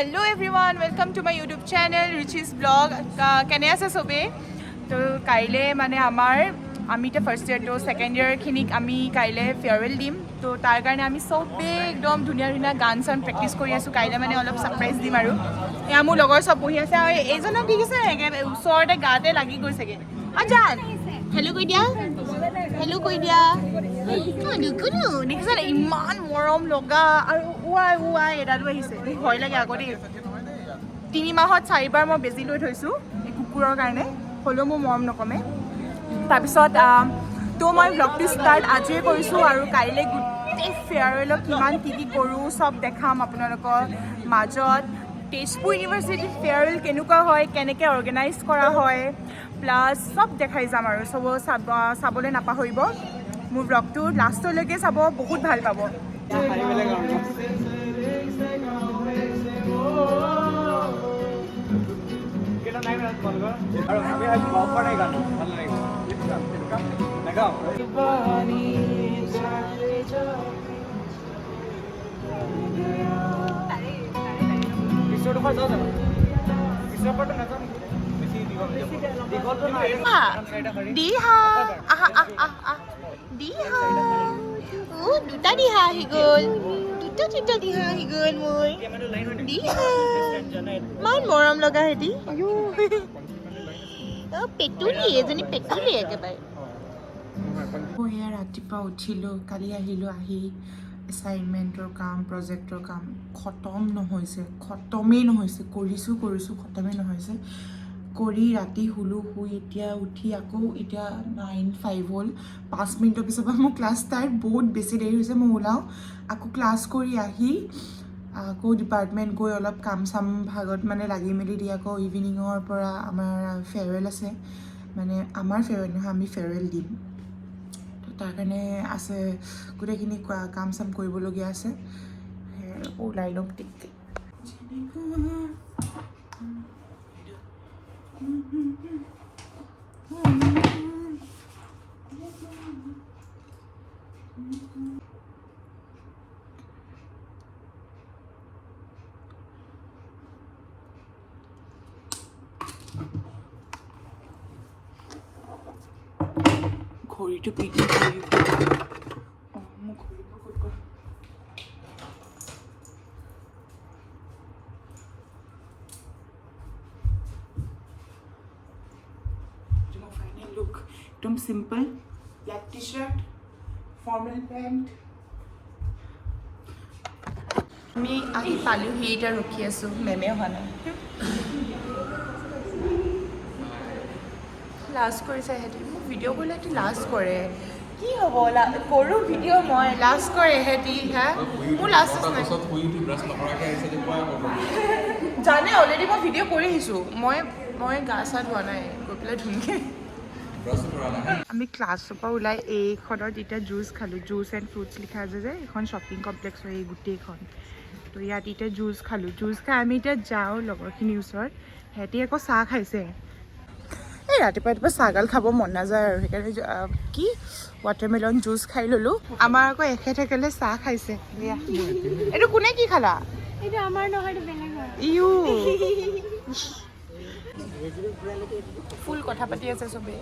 Hello everyone, welcome to my YouTube channel Ruchi's Vlog. কেনে আছে সবে? তো কাইলে মানে আমি এটা ফার্স্ট ইয়ার তো সেকেন্ড ইয়ার খিনিক আমি কাইলে ফেয়ারওয়েল দিম তো তাৰ কাৰণে আমি সবে একদম ধুনীয়া ধুনীয়া গান চান প্ৰেক্টিছ কৰি আছোঁ কাইলে মানে অলপ ছাৰপ্ৰাইজ দিম আৰু এয়া মোৰ লগৰ চব বহি আছে আৰু এইজনক দেখিছে ওচৰতে গাতে লাগি গৈছেগে আজান হেল্ল' কৈ দিয়া হেল্ল' কৈ দিয়া দেখিছে ইমান মৰম লগা আৰু উৱাই এডালো আহিছে ভয় লাগে আগতে 3 মাহত 4 বাৰ মই বেজি লৈ থৈছোঁ এই কুকুৰৰ কাৰণে হ'লেও মোৰ মৰম নকমে তাৰপিছত তো মই ব্লগটো ষ্টাৰ্ট আজিয়ে কৰিছোঁ আৰু কাইলৈ গোটেই ফেয়াৰৱেলত কিমান কি কৰোঁ চব দেখাম আপোনালোকৰ মাজত তেজপুৰ ইউনিভাৰ্চিটিত ফেয়াৰৱেল কেনেকুৱা হয় কেনেকৈ অৰ্গেনাইজ কৰা হয় প্লাছ চব দেখাই যাম আৰু চব চাবলৈ নাপাহৰিব মোৰ ব্লগটো লাষ্টলৈকে চাব বহুত ভাল পাব দুটা দিহা আহি গ'ল দুটা দিহা আহি গ'ল মোৰ দিহা ইমান মৰম লগা হেতি পেটুলি এজনী পেটুলি একেবাৰে মই এয়া ৰাতিপুৱা উঠিলোঁ কালি আহিলোঁ আহি এছাইনমেণ্টৰ কাম প্ৰজেক্টৰ কাম খতমেই নহৈছে কৰিছোঁ খতমেই নহৈছে কৰি ৰাতি শুলোঁ শুই এতিয়া উঠি আকৌ এতিয়া 9:05 হ'ল 5 মিনিটৰ পিছৰ পৰা মোৰ ক্লাছ ষ্টাৰ্ট বহুত বেছি দেৰি হৈছে মই ওলাওঁ আকৌ ক্লাছ কৰি আহি আকৌ ডিপাৰ্টমেণ্ট গৈ অলপ কাম চাম ভাগত মানে লাগি মেলি দি আকৌ ইভিনিঙৰ পৰা আমাৰ ফেয়াৰৱেল আছে মানে আমাৰ ফেয়াৰৱেল নহয় আমি ফেয়াৰৱেল দিম তো তাৰ কাৰণে আছে গোটেইখিনি কাম চাম কৰিবলগীয়া আছে ওলাই লওক টিক ঘড়ীটো পিটি কৰি মোক ঘড়ীটো ক'ত গ'ল মোৰ ফাইনেল লুক একদম simple black T shirt formal pant আমি আহি পালোহি এতিয়া ৰখি আছোঁ মেমে অহা নাই লাষ্ট কৰিছে সিহঁতি মোক ভিডিঅ' কৰিলে সিহঁতি লাষ্ট কৰে কি হ'ব কৰোঁ ভিডিঅ' মই লাষ্ট কৰে সিহঁতি হা মোৰ লাষ্ট জানে অলৰেডি মই ভিডিঅ' কৰি আহিছোঁ মই গা চা ধোৱা নাই গৈ পেলাই ধুনীয়াকৈ আমি ক্লাছৰ পৰা ওলাই এইখনত এতিয়া জুচ খালোঁ জুচ এণ্ড ফ্ৰুটছ লিখা আছে যে এইখন শ্বপিং কমপ্লেক্স হয় এই গোটেইখন তো ইয়াত এতিয়া জুচ খালোঁ জুচ খাই আমি এতিয়া যাওঁ লগৰখিনিৰ ওচৰত সিহঁতি আকৌ চাহ খাইছে এই ৰাতিপুৱা চাহগাল খাব মন নাযায় আৰু সেইকাৰণে কি ৱাটাৰমেলন জুচ খাই ল'লোঁ আমাৰ আকৌ এখেতসকলে চাহ খাইছে এইটো কোনে কি খালা এইটো আমাৰ নহয় এইটো বেলেগ হয় ইউ ফুল কথা পাতি আছে চবেই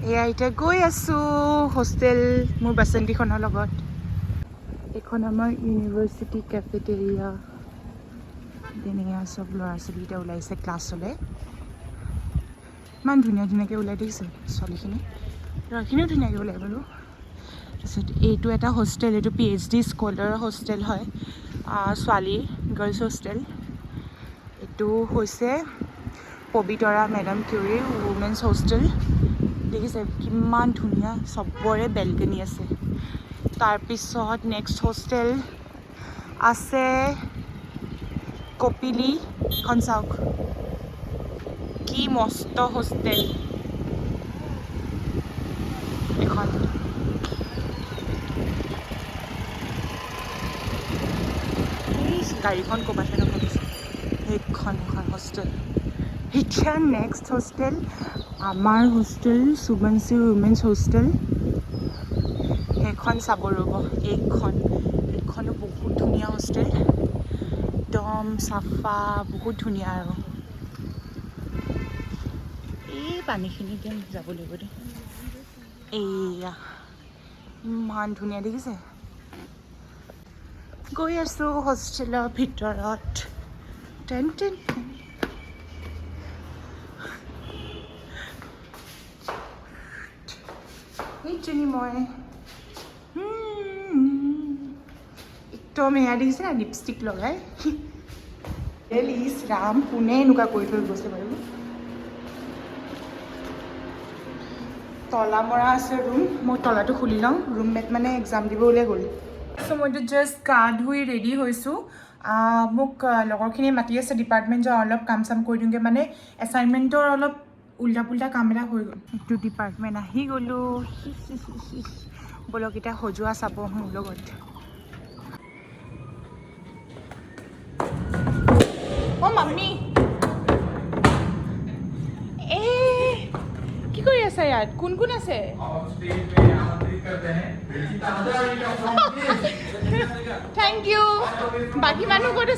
এয়া এতিয়া গৈ আছোঁ হোষ্টেল মোৰ বাসন্তীখনৰ লগত এইখন আমাৰ ইউনিভাৰ্চিটি কেফেটেৰিয়া তেনেকৈ চব ল'ৰা ছোৱালী এতিয়া ওলাইছে ক্লাছলৈ ইমান ধুনীয়াকৈ ওলাই দেখিছে ছোৱালীখিনি ল'ৰাখিনিও ধুনীয়াকৈ ওলাই বাৰু তাৰপিছত এইটো এটা হোষ্টেল এইটো PhD স্কলাৰ হোষ্টেল হয় ছোৱালী গাৰ্লছ হোষ্টেল এইটো হৈছে পবিতৰা মেডাম কিউৰীৰ ৱুমেন্স হোষ্টেল দেখিছে কিমান ধুনীয়া চবৰে বেলকনি আছে তাৰপিছত নেক্সট হোষ্টেল আছে কপিলি এখন চাওক কি মস্ত হোষ্টেল এখন গাড়ীখন ক'ৰবাত ৰখিছে সেইখন এখন হোষ্টেল এতিয়া নেক্সট হোষ্টেল আমাৰ হোষ্টেল সুবনশ্ৰী ৱুমেন্স হোষ্টেল সেইখন চাব ৰ'ব এইখনো বহুত ধুনীয়া হোষ্টেল একদম একদম চাফা বহুত ধুনীয়া আৰু এই পানীখিনি দিম যাব লাগিব দেই এইয়া ইমান ধুনীয়া দেখিছে গৈ আছোঁ হোষ্টেলৰ ভিতৰত টেন টেন এইজনী মই একদম এয়া দেখিছে না লিপষ্টিক লগাই ইছ ৰাম কোনে এনেকুৱা কৰি থৈ গৈছে বাৰু তলা মৰা আছে ৰুম মই তলাটো খুলি লওঁ ৰুমমেট মানে এক্সাম দিব ওলাই গ'ল চ' মইতো জাষ্ট গা ধুই ৰেডি হৈছোঁ মোক লগৰখিনিয়ে মাতি আছে ডিপাৰ্টমেণ্ট যোৱা অলপ কাম চাম কৰি দিওঁগৈ মানে এছাইনমেণ্টৰ অলপ উল্টা পুল্টা কাম এটা হৈ গ'ল এইটো ডিপাৰ্টমেণ্ট আহি গ'লোঁ বলক এতিয়া সজোৱা চাব মোৰ লগত অ' মাম্মী কি কৰি আছে ইয়াত কোন কোন আছে থেংক ইউ বাকী মানুহ ক'ত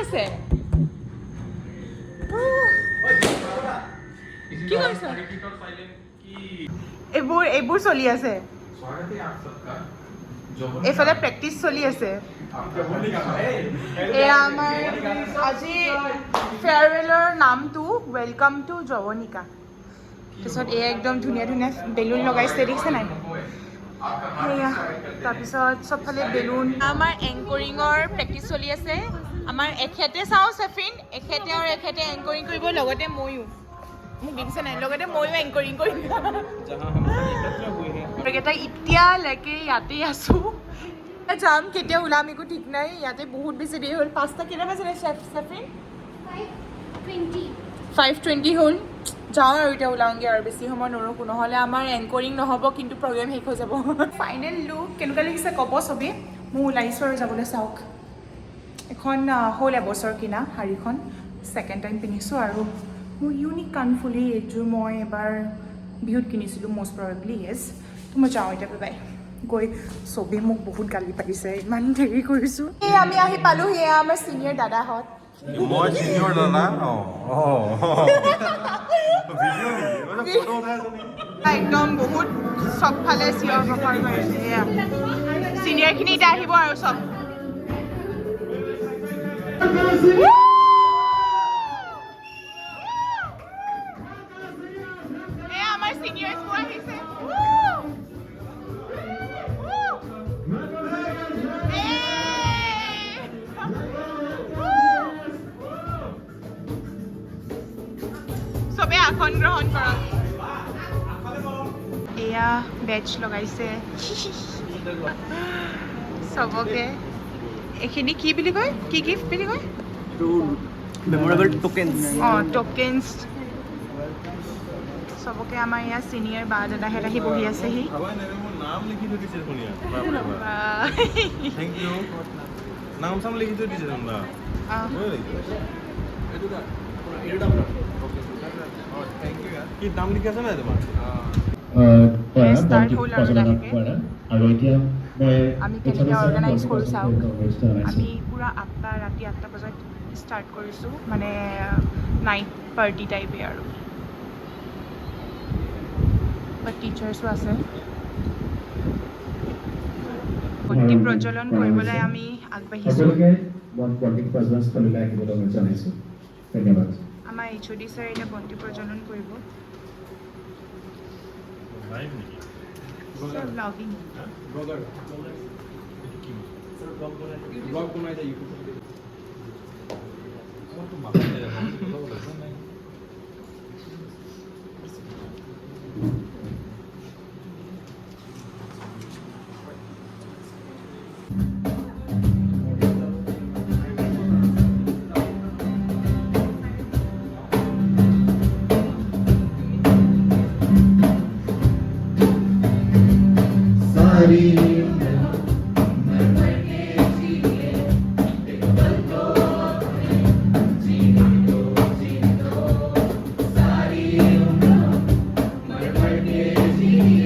আছে কি কৰিছ এইবোৰ চলি আছে এইফালে প্ৰেক্টিচ চলি আছে এয়া আমাৰ আজি ফেয়াৰৱেলৰ নামটো ৱেলকাম টু জৱনিকা তাৰপিছত এয়া একদম ধুনীয়া ধুনীয়া বেলুন লগাইছে দেখিছে নাই সেয়া তাৰপিছত চবফালে বেলুন আমাৰ এংকৰিঙৰ প্ৰেক্টিচ চলি আছে আমাৰ এখেতে চাওঁ চেফিন এখেতে আৰু এখেতে এংকৰিং কৰিব লগতে ময়ো মোক দেখিছে নাই লগতে ময়ো এংকৰিং কৰিম এতিয়ালৈকে ইয়াতে আছোঁ যাম কেতিয়া ওলাম একো ঠিক নাই ইয়াতে বহুত বেছি দেৰি হ'ল 5টা কেইটা বাজিলে চেফিন 5:20 হ'ল যাওঁ আৰু এতিয়া ওলাওঁগৈ আৰু বেছি সময় নৰখোঁ নহ'লে আমাৰ এংকৰিং নহ'ব কিন্তু প্ৰগ্ৰেম শেষ হৈ যাব ফাইনেল লুক কেনেকুৱা লাগিছে ক'ব চবেই মই ওলাইছোঁ আৰু যাবলৈ চাওক এখন হ'ল এবছৰ কিনা শাড়ীখন ছেকেণ্ড টাইম পিন্ধিছোঁ আৰু মোৰ ইউনিক কাণফুলি এইযোৰ মই এবাৰ বিহুত কিনিছিলোঁ মষ্ট প্ৰবেবলি য়েছ তো মই যাওঁ এতিয়া বাই গৈ চবেই মোক বহুত গালি পাৰিছে ইমান দেৰি কৰিছোঁ এই আমি আহি পালোঁ সেয়া আমাৰ ছিনিয়ৰ দাদাহঁত মই চিনিয়ৰ দাদা একদম বহুত চবফালে চিঞৰ বাখৰ কৰিছে এয়া ছিনিয়ৰখিনি এতিয়া আহিব আৰু চব এয়া আমাৰ ছিনিয়ৰ্ছবোৰ আহিছে চবে আসন গ্ৰহণ কৰক এয়া বেচ লগাইছে চবকে এইখিনি কি বুলি কয় কি গিফ্ট বুলি কয় মেমৰেবল টোকেনছ অঁ টোকেনছ চবকে আমাৰ ইয়াত ছিনিয়ৰ বা দাদাহেঁত আহি বহি আছেহি নাম লিখি থৈ দিছে শুনিয়া থেংক ইউ নাম চাম লিখি থৈ দিছে কি নাম লিখি আছে নাই তোমাৰ ষ্টাৰ্ট হ'ল আৰু লাহেকৈ আমি কেনেকৈ অৰ্গেনাইজ কৰোঁ চাওক আমি পূৰা ৰাতি 8টা বজাত ষ্টাৰ্ট কৰিছোঁ মানে নাইট পাৰ্টি টাইপে আৰু বাট টিচাৰ্ছো আছে বন্তি প্ৰজ্বলন কৰিবলৈ আমি আগবাঢ়িছোঁ আমাৰ HOD ছাৰ এতিয়া বন্তি প্ৰজ্বলন কৰিব ব্লগিং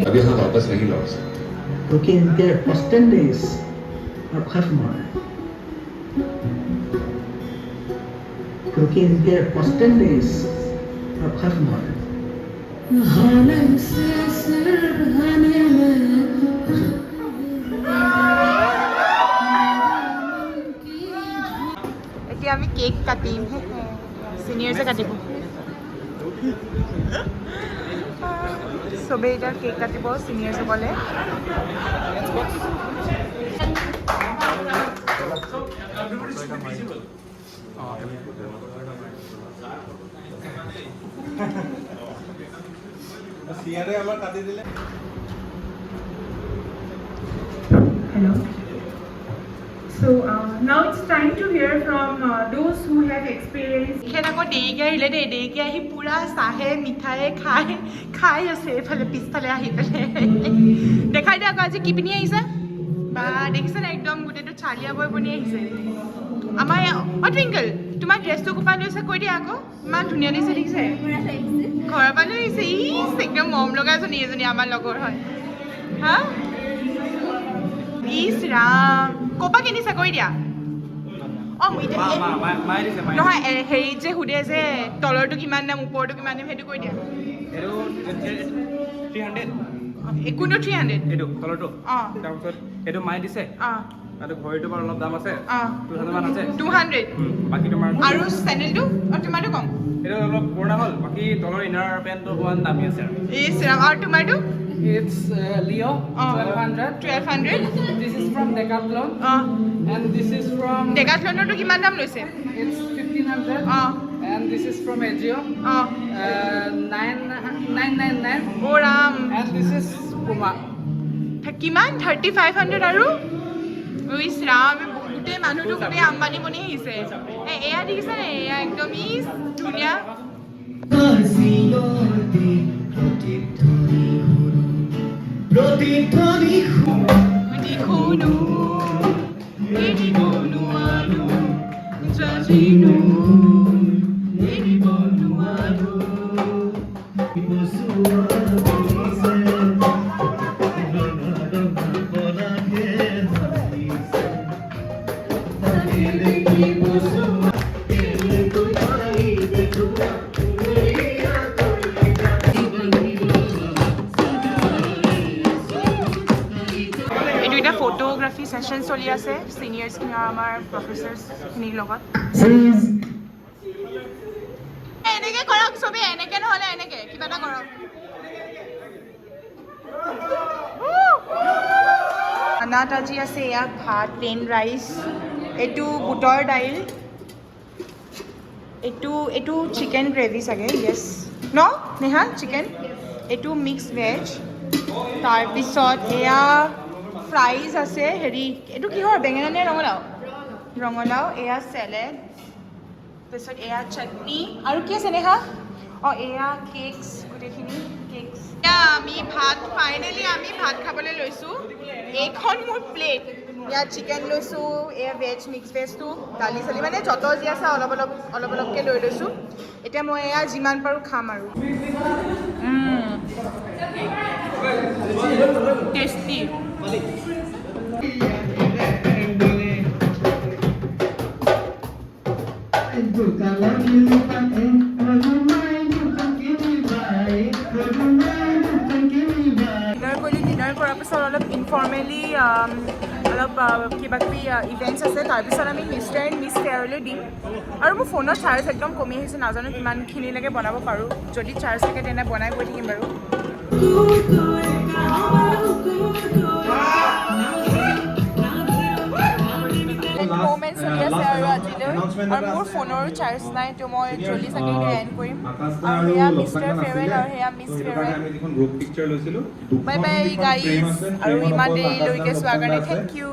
अभी हम वापस नहीं लौट सकते क्योंकि इनके ऑस्टेंडेज और खत्म हो रहे हैं क्योंकि इनके परसेंटेज खत्म हो रहे এতিয়া আমি কেক কাটিম চিনিয়ৰ্ছে কাটিব চবেই এতিয়া কেক কাটিব চিনিয়ৰ্সকলে সিয়ারে আমার কাটি দিলে Hello. So now it's time to hear from those who have experience. এখানে আকৌ দেৰিকৈ আহিলে দেই দেৰিকৈ আহি পূৰা চাহে মিঠায়ে খাই আছে এইফালে পিছফালে আহি পেলাই দেখাই দিয়া আকৌ আজি কি পিন্ধি আহিছে বা দেখিছেনে একদম গোটেইটো চালিয়া বৈ বনি আহিছে আমাৰ টুইংকল তোমাৰ ড্ৰেছটো কোপা লৈছে কৈ দিয়া আকৌ ইমান ধুনীয়া দিছে দেখিছে ঘৰৰ পৰা লৈ আহিছে একদম মৰম লগা এজনী আমাৰ লগৰ হয় হা ইছ ৰাম ক'পা কিনিছে কৈ দিয়া অঁ নহয় হেৰি যে সোধে যে তলৰটো কিমান দাম ওপৰটো কিমান দাম সেইটো কৈ দিয়া কোনটো 300 এইটো তলৰটো অঁ তাৰপিছত এইটো মায়ে দিছে অঁ আৰু ঘড়ীটো বাৰু অলপ দাম আছে অঁ 200 মান আছে 200 বাকী তোমাৰ আৰু চেণ্ডেলটো তোমাৰটো কম এইটো অলপ পুৰণা হ'ল বাকী তলৰ ইনাৰ পেণ্টটো অকণমান দামী আছে আৰু ইছ ৰাম আৰু তোমাৰটো It's Leo, 1200. 1200 This is from Decathlon, অঁ and this is from. ডেকাথলনৰটো কিমান দাম লৈছে It's 1500. অঁ And this is from Agio, অঁ 999. অ' Ram And this is Puma. কিমান 3500 আৰু ইছ ৰাম গোটেই মানুহটো গোটেই আম্বানী বনি আহিছে এয়া দেখিছেনে এয়া একদম ইছ ধুনীয়া শুনো এৰিব নোৱাৰো জানিনো এৰিব নোৱাৰো এইটো এটা ফটোগ্ৰাফী ছেশ্যন চলি আছে চিনিয়ৰ্ছখিনি আৰু আমাৰ প্ৰফেচাৰ্ছখিনিৰ লগত এনেকৈ কৰক চবেই এনেকৈ নহ'লে এনেকৈ কিবা এটা কৰক খানাত আজি আছে এয়া ভাত প্লেইন ৰাইচ এইটো বুটৰ দাইল এইটো চিকেন গ্ৰেভি চাগে য়েছ ন নেহা চিকেন এইটো মিক্স ভেজ তাৰপিছত এয়া ফ্ৰাইজ আছে হেৰি এইটো কিহৰ বেঙেনা নে ৰঙালাও এয়া চেলেড তাৰপিছত এয়া চাটনি আৰু কি আছে নেহা অঁ এয়া কেকছ গোটেইখিনি কেকছ এয়া আমি ফাইনেলি আমি ভাত খাবলৈ লৈছোঁ এইখন মোৰ প্লেট ইয়াত চিকেন লৈছোঁ এয়া ভেজ মিক্স ভেজটো দালি চালি মানে যত যি আছে অলপ অলপকৈ লৈ লৈছোঁ এতিয়া মই এয়া যিমান পাৰোঁ খাম আৰু টেষ্টি ডিনাৰ কৰাৰ পিছত অলপ ইনফৰ্মেলি অলপ কিবা কিবি ইভেণ্টছ আছে তাৰপিছত আমি মিষ্টাৰ এণ্ড মিছ ফেয়াৰলৈ দিম আৰু মোৰ ফোনত চাৰ্জ একদম কমি আহিছে নাজানো কিমানখিনিলৈকে বনাব পাৰোঁ যদি চাৰ্জ থাকে তেনে বনাই গৈ থাকিম বাৰু মোমেণ্ট চলি আছে আৰু আজিলৈ আৰু মোৰ ফোনৰো চাৰ্জ নাই তো মই জল্দি চাগে এণ্ড কৰিম আৰু সেয়া মিষ্টাৰ ফেয়াৰৱেল আৰু সেয়া miss farewell bye bye guys আৰু ইমান দেৰিলৈকে চোৱাৰ কাৰণে থেংক ইউ